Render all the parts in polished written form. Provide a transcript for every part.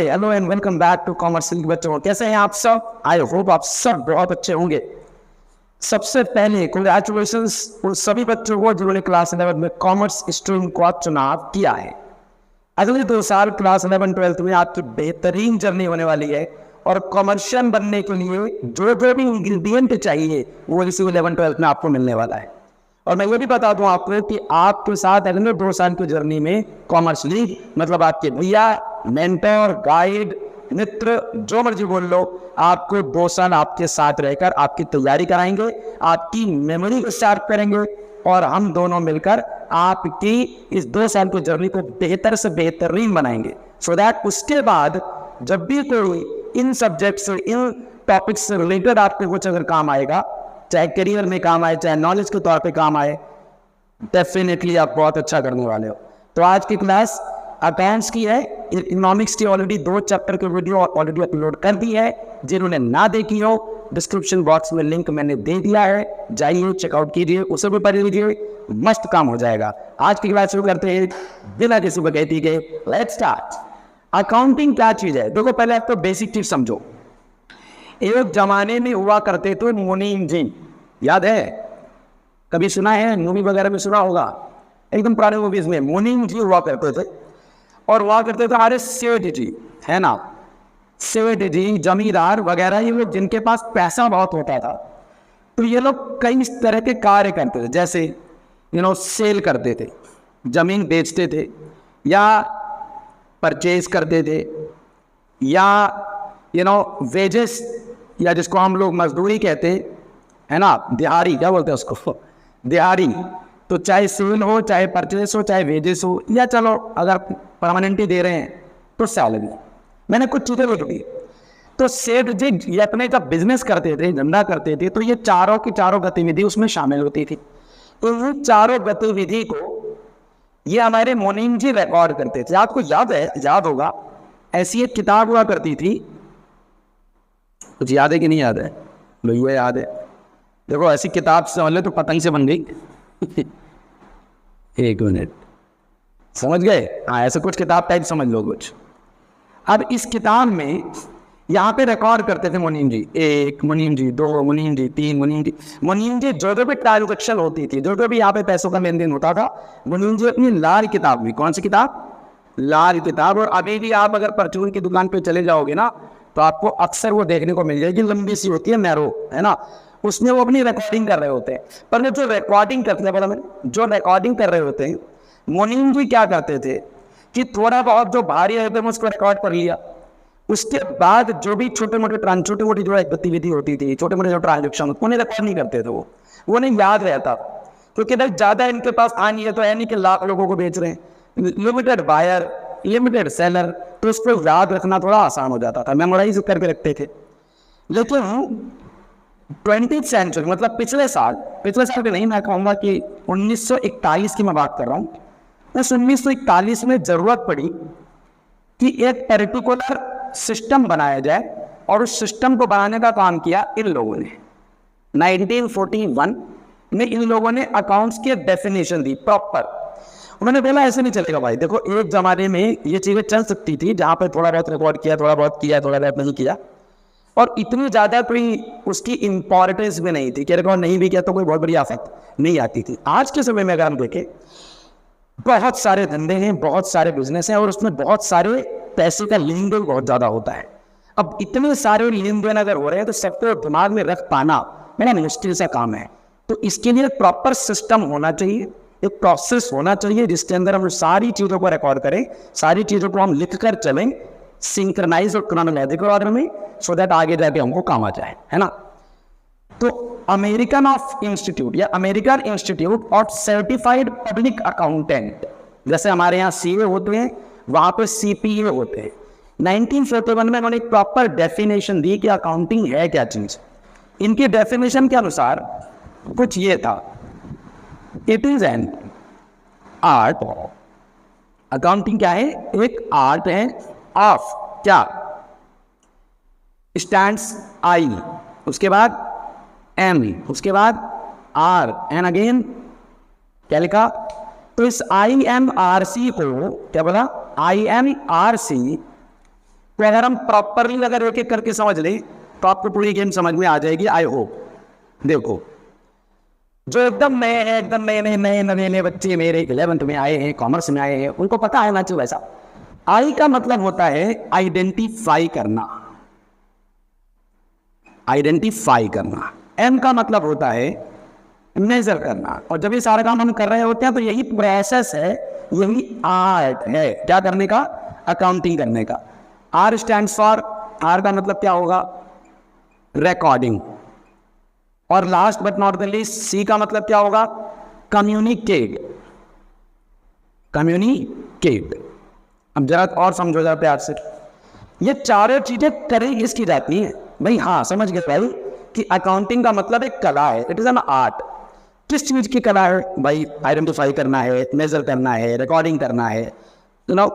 Hello and welcome back to commerce के बच्चों। कैसे हैं आप सब? आई होप आप सब बहुत अच्छे होंगे। सबसे पहले कंग्रेचुलेशंस उन सभी बच्चों को जिन्होंने क्लास 11 में कॉमर्स स्ट्रीम को चुनाव किया है। अगले 2 साल क्लास 11 12 में आपकी बेहतरीन जर्नी होने वाली है और कॉमर्शियन बनने के लिए जो भी इंग्रेडिएंट चाहिए वो इसी 11 12 में आपको मिलने वाला है। और मैं ये भी बता दूं आपको कि आपके साथ अगले 2 साल की जर्नी में कॉमर्स लीग मतलब आपके भैया, मेंटर, गाइड, मित्र, जो मर्जी बोल लो, आपको 2 साल आपके साथ रहकर आपकी तैयारी कराएंगे, आपकी मेमोरी को शार्प करेंगे और हम दोनों मिलकर आपकी इस 2 साल की जर्नी को बेहतर से बेहतरीन बनाएंगे। सो दैट उसके बाद जब भी कोई इन सब्जेक्ट से, इन टॉपिक्स से रिलेटेड आपके कुछ अगर काम आएगा, चाहे करियर में काम आए, चाहे नॉलेज के तौर पे काम आए, डेफिनेटली आप बहुत अच्छा करने वाले हो। तो आज की क्लास अकाउंट्स की है। इकोनॉमिक्स की ऑलरेडी 2 चैप्टर की वीडियो ऑलरेडी अपलोड कर दी है। जिन्होंने ना देखी हो, डिस्क्रिप्शन बॉक्स में लिंक मैंने दे दिया है, जाइए चेकआउट कीजिए, उसे भी पढ़ लीजिए, मस्त काम हो जाएगा। आज की क्लास शुरू करते हैं बिना किसी को कहती के। Let's start. अकाउंटिंग क्या चीज है? देखो पहले आप तो बेसिक चीज समझो। एक जमाने में हुआ करते थे मुनीम जी, याद है? कभी सुना है? मूवी वगैरह में सुना होगा। एकदम पुराने मूवीज में मुनीम जी हुआ करते थे और हुआ करते थे अरे सेठ जी, है ना, सेठ जी, जमींदार वगैरह, ये लोग जिनके पास पैसा बहुत होता था, तो ये लोग कई तरह के कार्य करते थे। जैसे सेल करते थे, जमीन बेचते थे, या परचेज करते थे, या वेजेस, या जिसको हम लोग मजदूरी कहते हैं, है ना, दिहाड़ी, क्या बोलते हैं उसको, दिहाड़ी। तो चाहे सेल हो, चाहे परचेस हो, चाहे वेजेस हो, या चलो अगर परमानेंटली दे रहे हैं तो सैलरी। मैंने कुछ चीज़ें लिख दी। तो सेठ जी ये अपने जब बिजनेस करते थे, धंधा करते थे, तो ये चारों की चारों गतिविधि उसमें शामिल होती थी। तो ये चारों गतिविधि को ये हमारे मुनीम जी रिकॉर्ड करते थे। आपको याद होगा, ऐसी एक किताब हुआ करती थी, कुछ याद है कि नहीं याद है? भैया याद है। देखो ऐसी किताब समझ लो तो पतंग से बन गई। एक मिनट, समझ गए? हाँ, ऐसे कुछ किताब टाइप समझ लो कुछ। अब इस किताब में यहाँ पे रिकॉर्ड करते थे मुनीम जी, 1 मुनीम जी, 2 मुनीम जी, 3 मुनीम जी जो भी ट्रांजैक्शन होती थी, जो भी यहाँ पे पैसों का लेन देन होता था, मुनीम जी अपनी लाल किताब में, कौन सी किताब? लाल किताब। और अभी भी आप अगर परचून की दुकान पे चले जाओगे ना, तो आपको अक्सर वो देखने को मिल जाएगी, लंबी सी होती है, नैरो, है ना, उसमें वो अपनी रिकॉर्डिंग कर रहे होते हैं। पर जो रिकॉर्डिंग करते हैं, पता मैंने, जो रिकॉर्डिंग कर रहे होते हैं, मुनीम जी क्या करते थे कि थोड़ा बहुत जो भारी रहते हैं उसको रिकॉर्ड कर लिया। उसके बाद जो भी छोटे मोटी जो गतिविधि होती थी, छोटे मोटे जो ट्रांजेक्शन, उन्हें रिकॉर्ड नहीं करते थे, वो नहीं याद रहता, क्योंकि ज़्यादा इनके पास आनी है तो है नहीं कि लाख लोगों को बेच रहे हैं, लिमिटेड बायर, लिमिटेड सेलर, तो उसको याद रखना थोड़ा आसान हो जाता था, मेमोराइज करके रखते थे। लेकिन 20th सेंचुरी मतलब पिछले साल भी नहीं, मैं कहूँगा कि 1941 की मैं बात कर रहा हूँ। बस 1941 में जरूरत पड़ी कि एक पर्टिकुलर सिस्टम बनाया जाए, और उस सिस्टम को बनाने का काम किया इन लोगों ने। 1941 में इन लोगों ने अकाउंट्स की डेफिनेशन दी प्रॉपर। उन्होंने बोला ऐसे नहीं चलेगा भाई। देखो एक जमाने में ये चीजें चल सकती थी जहां पर थोड़ा बहुत रिकॉर्ड किया, थोड़ा बहुत किया, थोड़ा बहुत नहीं किया, और इतनी ज्यादा कोई उसकी इंपॉर्टेंस भी नहीं थी कि रिकॉर्ड नहीं भी किया तो कोई बहुत बड़ी आफत नहीं आती थी। आज के समय में अगर हम देखें, बहुत सारे धंधे हैं, बहुत सारे बिजनेस हैं, और उसमें बहुत सारे पैसे का लेन देन बहुत ज्यादा होता है। अब इतने सारे लेन देन अगर हो रहे हैं तो सबको दिमाग में रख पाना मेरा मुश्किल से काम है। तो इसके लिए प्रॉपर सिस्टम होना चाहिए, एक प्रोसेस होना चाहिए जिसके अंदर हम सारी चीजों को रिकॉर्ड करें, सारी चीजों को हम लिख कर चलें सिंक्रनाइज और क्रोनोलॉजिकल ऑर्डर में, सो दैट आगे जाके हमको काम आ जाए, है ना। तो अमेरिकन ऑफ इंस्टीट्यूट या American institute of certified public accountant, जैसे हमारे यहाँ सीए होते हैं, वहां पे सीपीए होते हैं। 1941 में उन्होंने एक प्रॉपर डेफिनेशन दी कि अकाउंटिंग है क्या चीज। इनकी डेफिनेशन के अनुसार कुछ ये था, it is an art, accounting क्या है? एक आर्ट है ऑफ क्या? स्टैंड्स आई, उसके बाद एम, उसके बाद आर, एन अगेन क्या लिखा? तो इस IMRC को क्या बोला? IMRC तो अगर हम प्रॉपरली अगर एक एक करके समझ लें तो आपको पूरी गेम समझ में आ जाएगी, आई होप। देखो, जो एकदम नए हैं, एकदम नए बच्चे मेरे 11th में आए हैं, कॉमर्स में आए हैं, उनको पता है ना चाहिए वैसा। आई का मतलब होता है आइडेंटिफाई करना, आइडेंटिफाई करना। एम का मतलब होता है मेजर करना। और जब ये सारा काम हम कर रहे होते हैं तो यही प्रोसेस है, यही आर्ट है क्या करने का, अकाउंटिंग करने का। आर स्टैंड्स फॉर, आर का मतलब क्या होगा, रिकॉर्डिंग। और last but not the least C का मतलब क्या होगा, कम्युनिकेट, कम्युनिकेट। अब जरा और समझो जरा प्यार से, ये चारों चीजें करें किसकी जाती है भाई। हाँ समझ गए भाई कि अकाउंटिंग का मतलब एक कला है, इट इज एन आर्ट। किस चीज की कला है भाई, आइडेंटिफाई करना है, मेजर करना है, रिकॉर्डिंग करना है, यू नो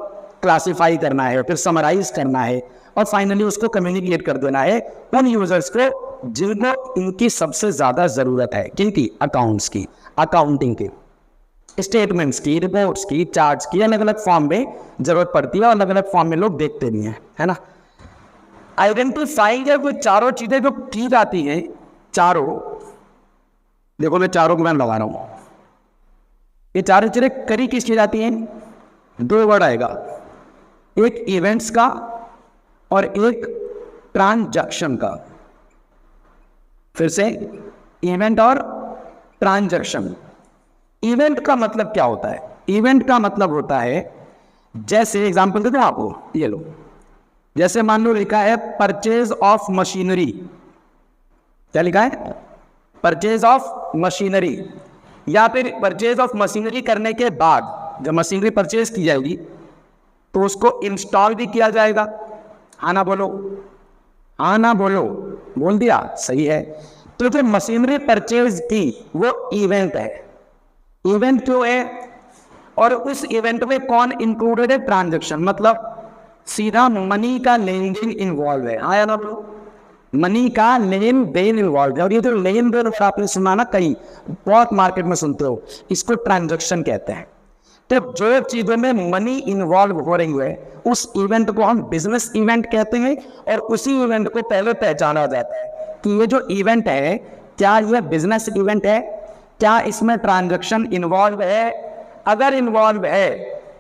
क्लासिफाई करना है, फिर समराइज करना है, और फाइनली उसको कम्युनिकेट कर देना है उन यूजर्स को जिनको इनकी सबसे ज्यादा जरूरत है। किनकी, अकाउंट्स की, अकाउंटिंग की, स्टेटमेंट्स की, रिपोर्ट्स की, चार्ट्स की, अलग अलग फॉर्म में जरूरत पड़ती है और अलग अलग फॉर्म में लोग देखते भी हैं, है ना। आइडेंटिफाइंग है वो चारों चीजें जो की जाती हैं, चारों, देखो मैं चारों को मैं लगा रहा हूं, ये चारों चीजें करी किसकी जाती हैं, दो वर्ड आएगा, एक इवेंट्स का और एक ट्रांजैक्शन का। फिर से, इवेंट और ट्रांजैक्शन। इवेंट का मतलब क्या होता है, इवेंट का मतलब होता है, जैसे एग्जांपल देते हैं आपको, ये लो, जैसे मान लो लिखा है परचेज ऑफ मशीनरी, क्या लिखा है, परचेज ऑफ मशीनरी, या फिर परचेज ऑफ मशीनरी करने के बाद जब मशीनरी परचेज की जाएगी तो उसको इंस्टॉल भी किया जाएगा। हाँ ना बोलो, हाँ ना बोलो, बोल दिया, सही है। तो जो मशीनरी परचेज की वो इवेंट है। इवेंट क्यों है, और उस इवेंट में कौन इंक्लूडेड है, ट्रांजैक्शन, मतलब सीधा मनी का लेन देन इन्वॉल्व है। हाँ या ना बोलो, मनी का लेन देन इन्वॉल्व है। और ये जो लेन देन आपने सुना ना, कहीं बहुत मार्केट में सुनते हो, इसको ट्रांजैक्शन कहते हैं। तो जो चीजों में मनी इन्वॉल्व हो रही है उस इवेंट को हम बिजनेस इवेंट कहते हैं। और उसी इवेंट को पहले पहचाना जाता है कि ये जो इवेंट है, क्या यह बिजनेस इवेंट है, क्या इसमें ट्रांजैक्शन इन्वॉल्व है। अगर इन्वॉल्व है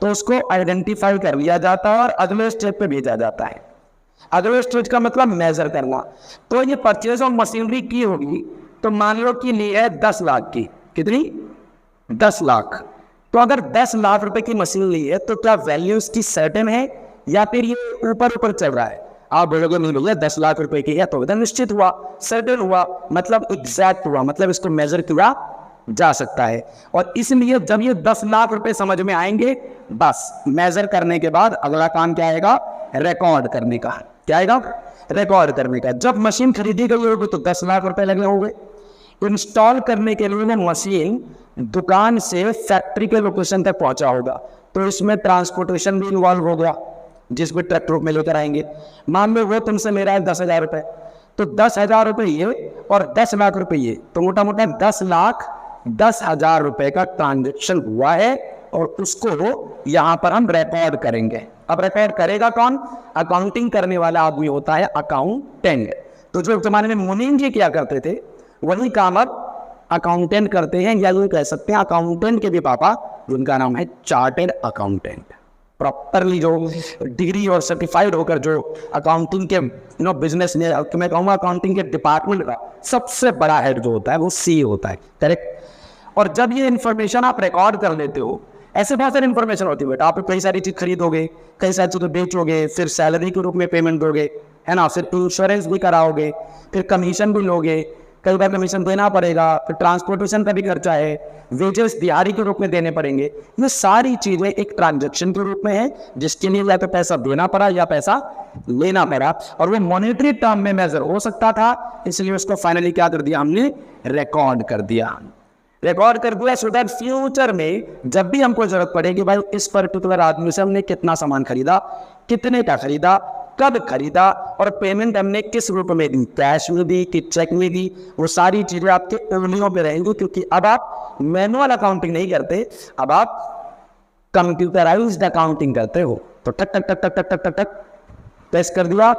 तो उसको आइडेंटिफाई कर लिया जाता है और अगले स्टेप पे भेजा जाता है। अगले स्टेज का मतलब मेजर करना। तो ये परचेज ऑफ मशीनरी की होगी, तो मान लो कि ली है 10 लाख की, कितनी, 10 लाख। तो अगर 10 लाख रुपए की मशीन ली है तो क्या वैल्यू इसकी सर्टेन है या फिर ये ऊपर ऊपर चल रहा है। आप बोलोगे नहीं भैया 10 लाख रुपए की है तो एकदम निश्चित हुआ, सर्टेन हुआ, मतलब एग्जैक्ट हुआ, मतलब इसको मेजर किया जा सकता है। और इसलिए जब ये 10 लाख रुपए समझ में आएंगे, बस मेजर करने के बाद अगला काम क्या आएगा, रिकॉर्ड करने का। क्या आएगा, रिकॉर्ड करने का। जब मशीन खरीदी गई होगी तो 10 लाख रुपए लगे होंगे। इंस्टॉल करने के लिए मशीन दुकान से फैक्ट्री के लोकेशन तक पहुंचा होगा, तो इसमें ट्रांसपोर्टेशन भी इन्वॉल्व होगा, जिसको ट्रक ट्रुक में लेकर आएंगे। मान लो वो तुमसे मेरा है 10,000 रुपए, तो 10,000 रुपए ये और 10 लाख रुपए ये, तो मोटा मोटा 10,10,000 रुपए का ट्रांजेक्शन हुआ है। और उसको यहाँ पर हम रिकॉर्ड करेंगे। अब रिकॉर्ड करेगा कौन, अकाउंटिंग करने वाला आदमी होता है अकाउंटेंट। तो जो जमाने में मुनीम जी किया करते थे वही काम अब अकाउंटेंट करते हैं, या यूँ कह सकते हैं अकाउंटेंट के भी पापा, जिनका नाम है चार्टेड अकाउंटेंट। प्रॉपरली जो डिग्री और सर्टिफाइड होकर जो अकाउंटिंग के बिजनेस में, मैं कहूँगा अकाउंटिंग के डिपार्टमेंट का सबसे बड़ा हेड जो होता है वो सी होता है, करेक्ट। और जब ये इन्फॉर्मेशन आप रिकॉर्ड कर लेते हो, ऐसे बहुत सारी इन्फॉर्मेशन होती है बेटा, आप कई सारी चीज खरीदोगे, कई सारी चीजें बेचोगे, फिर सैलरी के रूप में पेमेंट दोगे, है ना, फिर इंश्योरेंस भी कराओगे, फिर कमीशन भी लोगे, कई बार कमीशन देना पड़ेगा, फिर ट्रांसपोर्टेशन का भी खर्चा है, वेजेस दिहाड़ी के रूप में देने पड़ेंगे। ये सारी चीजें एक ट्रांजैक्शन के रूप में है, जिसके लिए या तो पैसा देना पड़ा या पैसा लेना पड़ा, और वो मॉनेटरी टर्म में मेजर हो सकता था, इसलिए उसको फाइनली क्या कर दिया हमने, रिकॉर्ड कर दिया। रिकॉर्ड कर दिया सो दैट फ्यूचर में जब भी हमको जरूरत पड़ेगी, भाई इस पर्टिकुलर आदमी से हमने कितना सामान खरीदा, कितने का खरीदा, कब खरीदा, और पेमेंट हमने किस रूप में दी, कैश में दी कि चेक में दी, वो सारी चीजें आपके उंगलियों पे रहेंगी। क्योंकि अब आप मैनुअल अकाउंटिंग नहीं करते, अब आप कंप्यूटराइज्ड अकाउंटिंग करते हो। तो टक टक टक टक टक टक टक टक टेस्ट कर दिया,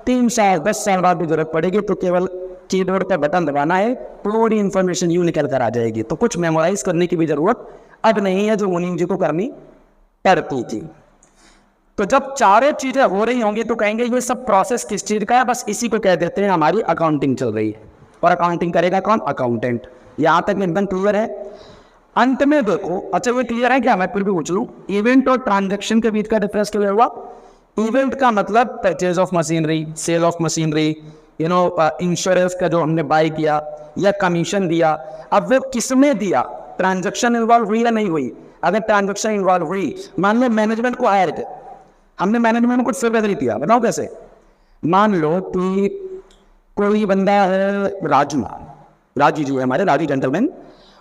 3 साल 10 साल बाद भी जरूरत पड़ेगी तो केवल कीबोर्ड का बटन दबाना है, पूरी इंफॉर्मेशन यूं निकल कर आ जाएगी। तो कुछ मेमोराइज करने की भी जरूरत अब नहीं है जो मुनीम जी को करनी पड़ती थी। तो जब चारों चीजें हो रही होंगी तो कहेंगे ये सब प्रोसेस किस चीज का है, बस इसी को कह देते हैं हमारी अकाउंटिंग चल रही है। और अकाउंटिंग करेगा कौन? अकाउंटेंट। यहां तक एकदम क्लियर है। अंत में देखो, अच्छा वो क्लियर है क्या? मैं फिर भी पूछ लूं, इवेंट और ट्रांजैक्शन के बीच का डिफरेंस क्लियर हुआ? इवेंट का मतलब purchase of machinery, sale of machinery, insurance का जो हमने बाय किया या कमीशन दिया। अब वो किसमें दिया? ट्रांजैक्शन इन्वॉल्व हुई या नहीं हुई? अगर ट्रांजैक्शन इन्वॉल्व हुई, मान लो मैनेजमेंट को हायर किया, हमने मैनेजमेंट को कुछ सर्वे दिया, बताओ कैसे? मान लो कि कोई बंदा है राजू जो है हमारे राजू जेंटलमैन,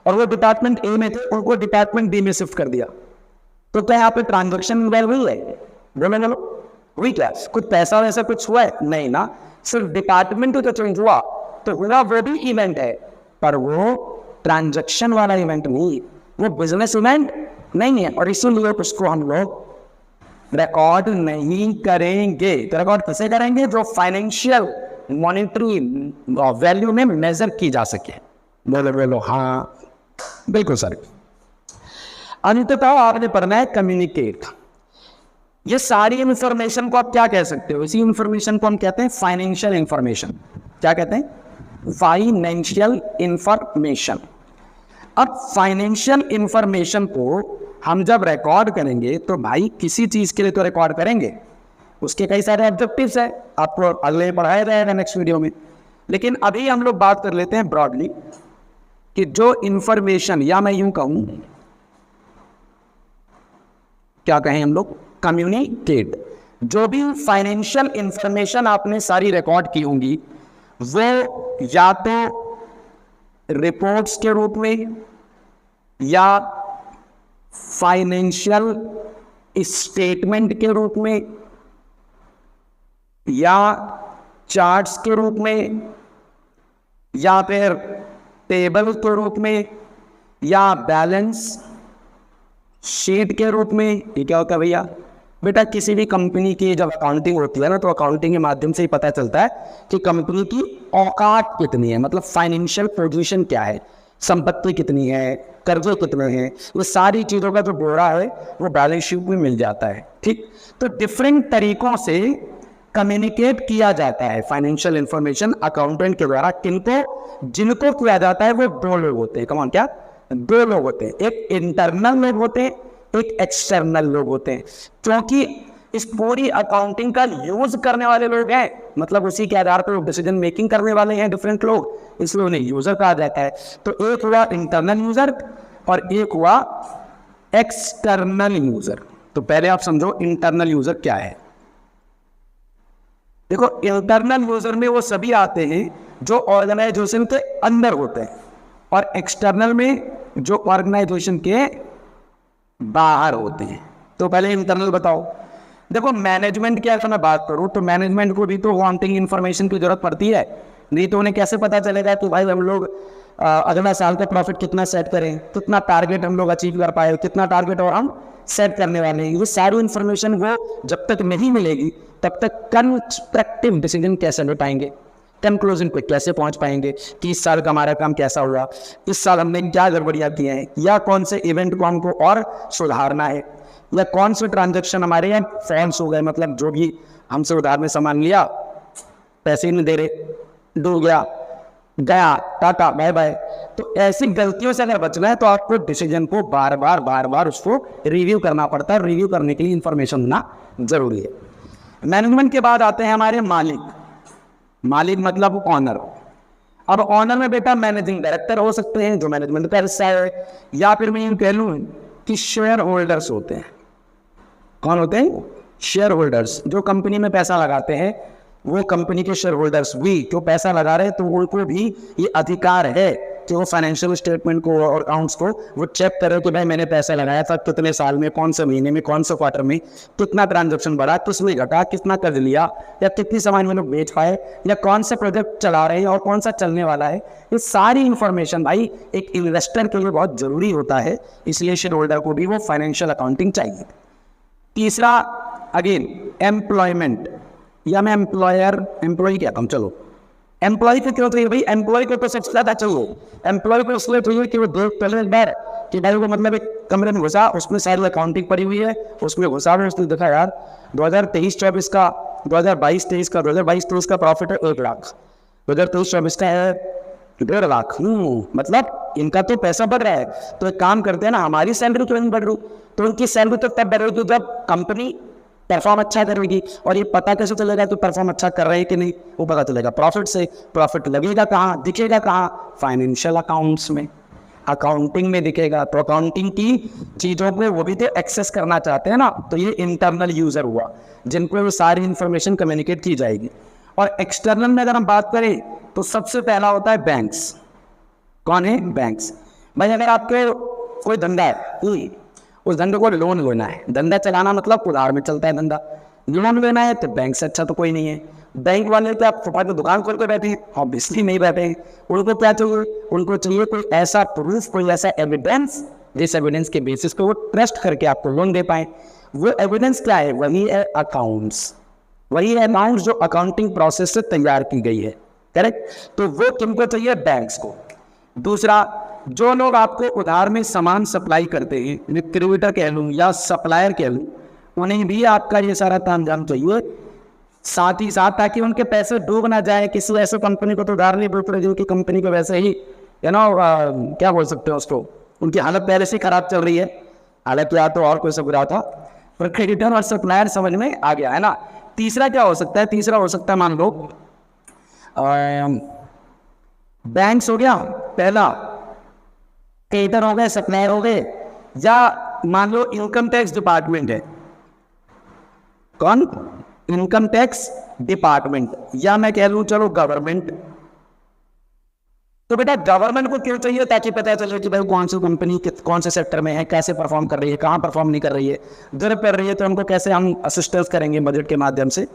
और वो डिपार्टमेंट ए में थे, उनको डिपार्टमेंट बी में शिफ्ट कर दिया, तो क्या यहाँ पे ट्रांजैक्शन इन्वॉल्व हुई है? हुई क्या? कुछ पैसा वैसा कुछ हुआ है? नहीं ना, सिर्फ डिपार्टमेंट तो चेंज हुआ, तो हुआ वो भी इवेंट है, पर वो ट्रांजैक्शन वाला इवेंट नहीं, वो बिजनेस इवेंट नहीं है, और इसीलिए उसको हम लोग रिकॉर्ड नहीं करेंगे। तो रिकॉर्ड कैसे करेंगे? जो फाइनेंशियल मॉनिटरी वैल्यू में मेजर की जा सके। बोलो हाँ बिल्कुल सर। अंततः आपने पढ़ना है कम्युनिकेट। ये सारी इंफॉर्मेशन को आप क्या कह सकते हो? इसी इंफॉर्मेशन को हम कहते हैं फाइनेंशियल इंफॉर्मेशन। क्या कहते हैं? Financial information. अब फाइनेंशियल इंफॉर्मेशन को हम जब रिकॉर्ड करेंगे तो भाई किसी चीज के लिए तो रिकॉर्ड करेंगे, उसके कई सारे ऑब्जेक्टिव्स है, आपको अगले पढ़ाया जाएगा नेक्स्ट वीडियो में। लेकिन अभी हम लोग बात कर लेते हैं ब्रॉडली कि जो इंफॉर्मेशन, या मैं यूं कहूं, क्या कहें हम लोग, कम्युनिकेट। जो भी फाइनेंशियल इंफॉर्मेशन आपने सारी रिकॉर्ड की होंगी वो या तो रिपोर्ट्स के रूप में, या फाइनेंशियल स्टेटमेंट के रूप में, या चार्ट्स के रूप में, या फिर टेबल के रूप में, या बैलेंस शीट के रूप में। ये क्या होता है भैया? बेटा किसी भी कंपनी की जब अकाउंटिंग होती है ना, तो अकाउंटिंग के माध्यम से ही पता चलता है कि कंपनी की औकात कितनी है, मतलब फाइनेंशियल पोजीशन क्या है, संपत्ति कितनी है, कर्जे कितने हैं, वो सारी चीज़ों का जो ब्यौरा है वो बैलेंस शीट में मिल जाता है। ठीक, तो डिफरेंट तरीकों से कम्युनिकेट किया जाता है फाइनेंशियल इंफॉर्मेशन अकाउंटेंट के द्वारा। किनको? जिनको किया जाता है वो दो लोग होते हैं। कौन? क्या? दो लोग होते हैं, एक इंटरनल लोग होते हैं, एक एक्सटर्नल लोग होते हैं। क्योंकि इस पूरी अकाउंटिंग का यूज करने वाले लोग हैं, मतलब उसी के आधार पर डिसीजन मेकिंग करने वाले हैं डिफरेंट लोग, इसलिए उन्हें यूजर कहा जाता है। तो एक हुआ इंटरनल यूजर और एक हुआ एक्सटर्नल यूजर। तो पहले आप समझो इंटरनल यूजर क्या है। देखो, इंटरनल यूजर में वो सभी आते हैं जो ऑर्गेनाइजेशन के अंदर होते हैं, और एक्सटर्नल में जो ऑर्गेनाइजेशन के बाहर होते हैं। तो पहले इंटरनल बताओ। देखो, मैनेजमेंट की अगर मैं बात करूं तो मैनेजमेंट को भी तो अकाउंटिंग इंफॉर्मेशन की जरूरत पड़ती है, नहीं तो उन्हें कैसे पता चलेगा कि भाई हम लोग अगला साल का प्रॉफिट कितना सेट करें, कितना टारगेट हम लोग अचीव कर पाए, कितना टारगेट और हम सेट करने वाले हैं। ये सारी इंफॉर्मेशन वो जब तक नहीं मिलेगी तब तक कंस्ट्रक्टिव डिसीजन कैसे ले पाएंगे, कंक्लूजन पे कैसे पहुंच पाएंगे कि इस साल का हमारा काम कैसा हुआ, इस साल हमने क्या गड़बड़ियां की हैं, या कौन से इवेंट को हमको और सुधारना है, या कौन से ट्रांजैक्शन हमारे यहाँ फॉल्स हो गए, मतलब जो भी हमसे उधार में सामान लिया, पैसे नहीं दे रहे, डूब गया, टाटा बाय बाय। तो ऐसी गलतियों से अगर बचना है तो आपको डिसीजन को बार बार उसको रिव्यू करना पड़ता है। रिव्यू करने के लिए इंफॉर्मेशन होना जरूरी है। मैनेजमेंट के बाद आते हैं हमारे मालिक। मालिक मतलब ऑनर। अब ऑनर में बेटा मैनेजिंग डायरेक्टर हो सकते हैं जो मैनेजमेंट का हिस्सा है, या फिर मैं यूं कह लूं कि शेयर होल्डर्स होते हैं। कौन होते हैं? Share holders. जो कंपनी में पैसा लगाते हैं वो कंपनी के शेयर होल्डर्स भी जो पैसा लगा रहे हैं, तो उनको भी ये अधिकार है कि वो फाइनेंशियल स्टेटमेंट को और अकाउंट्स को वो चेक करे कि भाई मैंने पैसा लगाया था कितने साल में, कौन से महीने में, कौन से क्वार्टर में, कितना ट्रांजैक्शन बढ़ा, किसमें घटा, कितना कर्ज लिया, या कितनी सामान में लोग बेच पाए, या कौन सा प्रोजेक्ट चला रहे हैं और कौन सा चलने वाला है। ये सारी इंफॉर्मेशन भाई एक इन्वेस्टर के लिए बहुत जरूरी होता है, इसलिए शेयर होल्डर को भी वो फाइनेंशियल अकाउंटिंग चाहिए। तीसरा अगेन एम्प्लॉयमेंट। या मैं एम्प्लॉय कहता हूँ, चलो एम्प्लॉय को क्यों चाहिए भाई, एम्प्लॉय को तो सबसे ज़्यादा चाहिए, एम्प्लॉय को इसलिए चाहिए कि वो देख पहले एक बार कि भाई वो मतलब एक कमरे में घुसा, उसमें सारी अकाउंटिंग पड़ी हुई है, उसमें घुसा हुआ, उसने देखा यार 2023-24 का, 2022-23 का, 2022-23 का प्रॉफिट है 1 लाख, 2023-24 का है 1.5 लाख, मतलब इनका तो पैसा बढ़ रहा है, तो एक काम करते हैं ना, हमारी सैलरी क्यों नहीं बढ़ रही, तो उनकी सैलरी तो तब बढ़ रही थी जब कंपनी परफॉर्म अच्छा करेगी। और ये पता कैसे चलेगा तो परफॉर्म अच्छा कर रहे हैं कि नहीं, वो पता चलेगा प्रॉफिट से। प्रॉफिट लगेगा कहाँ, दिखेगा कहाँ, फाइनेंशियल अकाउंट्स में, अकाउंटिंग में दिखेगा। तो अकाउंटिंग की चीज़ों पे वो भी तो एक्सेस करना चाहते हैं ना, तो ये इंटरनल यूज़र हुआ जिनको वो सारी इंफॉर्मेशन कम्युनिकेट की जाएगी। और एक्सटर्नल में अगर हम बात करें तो सबसे पहला होता है बैंक्स। कौन है, बैंक्स। भाई अगर आपके कोई धंधा है, उस धंधे को लोन लेना है, धंधा चलाना मतलब उधार में चलता है धंधा, लोन लेना है तो बैंक से अच्छा तो कोई नहीं है। बैंक वाले तो आप फुटपाथ में दुकान खोल कर बैठे हैं, ऑब्वियसली नहीं बैठे हैं। उनको क्या चाहिए, उनको चाहिए कोई ऐसा प्रूफ, कोई ऐसा एविडेंस जिस एविडेंस के बेसिस पे वो ट्रस्ट करके आपको लोन दे पाए। वो एविडेंस क्या है, वही है अकाउंट्स, वही है अकाउंट्स जो अकाउंटिंग प्रोसेस से तैयार की गई है, करेक्ट। तो वो किनको चाहिए, बैंक्स को। दूसरा, जो लोग आपको उधार में सामान सप्लाई करते हैं, डिस्ट्रीब्यूटर कह लूँ या सप्लायर कह लूँ, उन्हें भी आपका ये सारा तामझाम चाहिए। साथ ही साथ ताकि उनके पैसे डूब ना जाए, किसी ऐसे कंपनी को तो उधार नहीं बोल रहे जिनकी कंपनी को वैसे ही क्या बोल सकते हो उसको, उनकी हालत पहले से खराब चल रही है, हालत या तो और कोई सब रहा था, पर क्रेडिटर और सप्लायर समझ में आ गया है ना। तीसरा क्या हो सकता है, तीसरा हो सकता है मान लो बैंक्स हो गया पहला, क्रेडिटर हो गए, सप्लायर हो गए, या मान लो इनकम टैक्स डिपार्टमेंट है। कौन, इनकम टैक्स डिपार्टमेंट, या मैं कह लूं चलो गवर्नमेंट। तो बेटा गवर्नमेंट को क्यों चाहिए, ताकि पता चले कि भाई कौन सी कंपनी कौन से सेक्टर में है, कैसे परफॉर्म कर रही है, कहाँ परफॉर्म नहीं कर रही है, जरूरत पड़ रही है तो हमको कैसे हम असिस्टेंस करेंगे बजट के माध्यम से।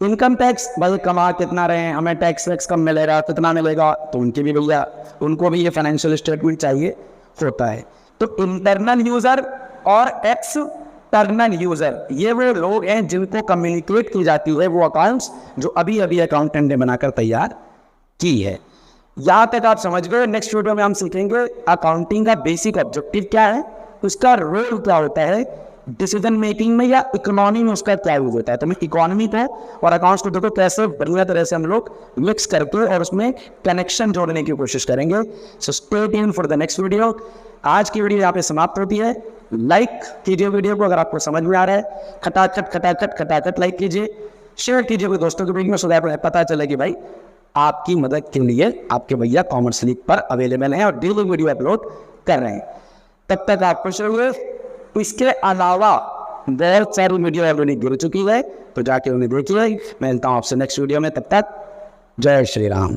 इनकम टैक्स, भाई कमा कितना रहे हैं, हमें टैक्स वैक्स कम मिलेगा, कितना मिलेगा, तो उनके भी भैया उनको भी ये फाइनेंशियल स्टेटमेंट चाहिए होता है। तो इंटरनल यूजर और एक्सटर्नल यूजर, ये वो लोग हैं जिनको कम्युनिकेट की जाती है वो अकाउंट्स जो अभी अभी अकाउंटेंट ने बनाकर तैयार की है। यहाँ तक आप समझ गए। नेक्स्ट वीडियो में हम सीखेंगे अकाउंटिंग का बेसिक ऑब्जेक्टिव क्या है, उसका रोल क्या होता है डिसीजन मेकिंग में या इकोनॉमी में, उसका क्या यूज होता है। तो मैं इकोनॉमी को और अकाउंट्स को देखो कैसे बढ़िया तरह से हम लोग मिक्स करके और उसमें कनेक्शन जोड़ने की कोशिश करेंगे। So stay tuned for the next video. आज की वीडियो यहाँ पे समाप्त होती है। लाइक कीजिए वीडियो को अगर आपको समझ में आ रहा है, खटाखट लाइक कीजिए, शेयर कीजिए कोई दोस्तों के बीच में, सो दैट पता चले कि भाई आपकी मदद के लिए आपके भैया कॉमर्स लीग पर अवेलेबल हैं और डेली वीडियो अपलोड कर रहे हैं। तब तक आप खुश रहिए। इसके अलावा बहुत सारी वीडियो ऑलरेडी जुड़ चुकी है, तो जाके उन्हें देखिए। मैं मिलता हूँ आपसे नेक्स्ट वीडियो में, तब तक जय श्री राम।